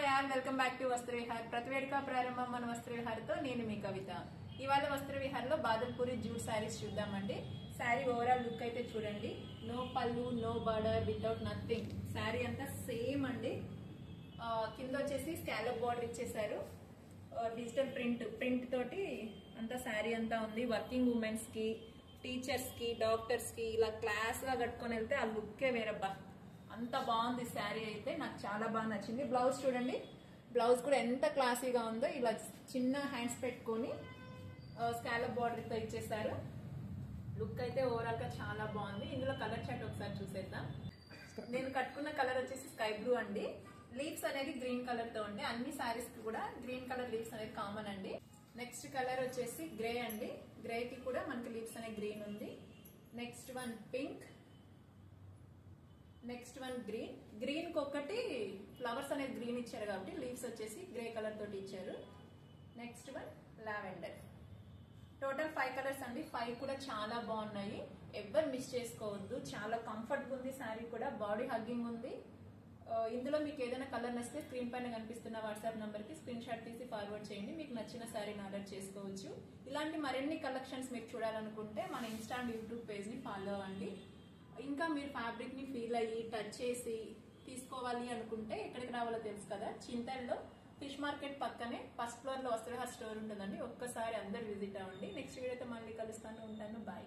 Hi all welcome back to Vastravihar. ప్రతివేడుక ప్రారంభం మన వస్త్రవిహార్తో నేను మీ కవిత. ఇవాళ వస్త్రవిహార్లో బాదల్పూరి జూట్ శారీస్ చూద్దామండి. శారీ ఓవరాల్ లుక్ అయితే చూడండి. నో పళ్ళు, no border, without nothing. Sari అంతా సేమ్ అండి. కింద వచ్చేసి స్కాలప్ బార్డర్ ఇచ్చేసారు. డిజిటల్ ప్రింట్ తోటి అంతా శారీ అంతా ఉంది. వర్కింగ్ ఉమెన్స్ కి, టీచర్స్ కి, డాక్టర్స్ కి ఇలా క్లాస్ గా కట్టుకొని వెళ్తే ఆ లుక్కే వేరబ్బా. అంత బాగుంది శారీ అయితే, నాకు చాలా బాగా నచ్చింది. బ్లౌజ్ చూడండి, బ్లౌజ్ కూడా ఎంత క్లాసీగా ఉందో. ఇలా చిన్న హ్యాండ్స్ పెట్టుకొని స్కాలప్ బార్డర్ తో ఇచ్చేసారు. లుక్ అయితే ఓవరాల్ గా చాలా బాగుంది. ఇందులో కలర్ చార్ట్ ఒకసారి చూసేద్దాం. నేను కట్టుకున్న కలర్ వచ్చేసి స్కై బ్లూ అండి. లీవ్స్ అనేది గ్రీన్ కలర్ తో ఉండే, అన్ని శారీస్ కి కూడా గ్రీన్ కలర్ లీవ్స్ అనేది కామన్ అండి. నెక్స్ట్ కలర్ వచ్చేసి గ్రే అండి. గ్రే కి కూడా మనకి లీవ్స్ అనేది గ్రీన్ ఉంది. Next one pink, next one green. Green కి ఒకటి ఫ్లవర్స్ అనేది గ్రీన్ ఇచ్చారు కాబట్టి లీవ్స్ వచ్చేసి గ్రే కలర్ తోటి ఇచ్చారు. Next one lavender. Total 5 colours అండి. 5 కూడా చాలా బాగున్నాయి, ఎవ్వరు మిస్ చేసుకోవద్దు. చాలా కంఫర్ట్ ఉంది శారీ కూడా, బాడీ హగ్గింగ్ ఉంది. ఇందులో మీకు ఏదైనా కలర్ నచ్చితే స్క్రీన్ పైన కనిపిస్తున్న వాట్సాప్ నంబర్ కి స్క్రీన్ షాట్ తీసి ఫార్వర్డ్ చేయండి. మీకు నచ్చిన శారీని ఆర్డర్ చేసుకోవచ్చు. ఇలాంటి మరిన్ని కలెక్షన్స్ మీరు చూడాలనుకుంటే మన ఇన్స్టా అండ్ యూట్యూబ్ పేజ్ ని ఫాలో అవ్వండి. ఇంకా మీరు ఫ్యాబ్రిక్ ని ఫీల్ అయ్యి టచ్ చేసి తీసుకోవాలి అనుకుంటే ఎక్కడికి రావాలో తెలుసు కదా, చింతల్లో ఫిష్ మార్కెట్ పక్కనే ఫస్ట్ ఫ్లోర్ లో వస్త్రవిహార్ స్టోర్ ఉంటుందండి. ఒక్కసారి అందరు విజిట్ అవ్వండి. నెక్స్ట్ వీడియోతో మళ్ళీ కలుస్తాను. ఉంటాను. బాయ్.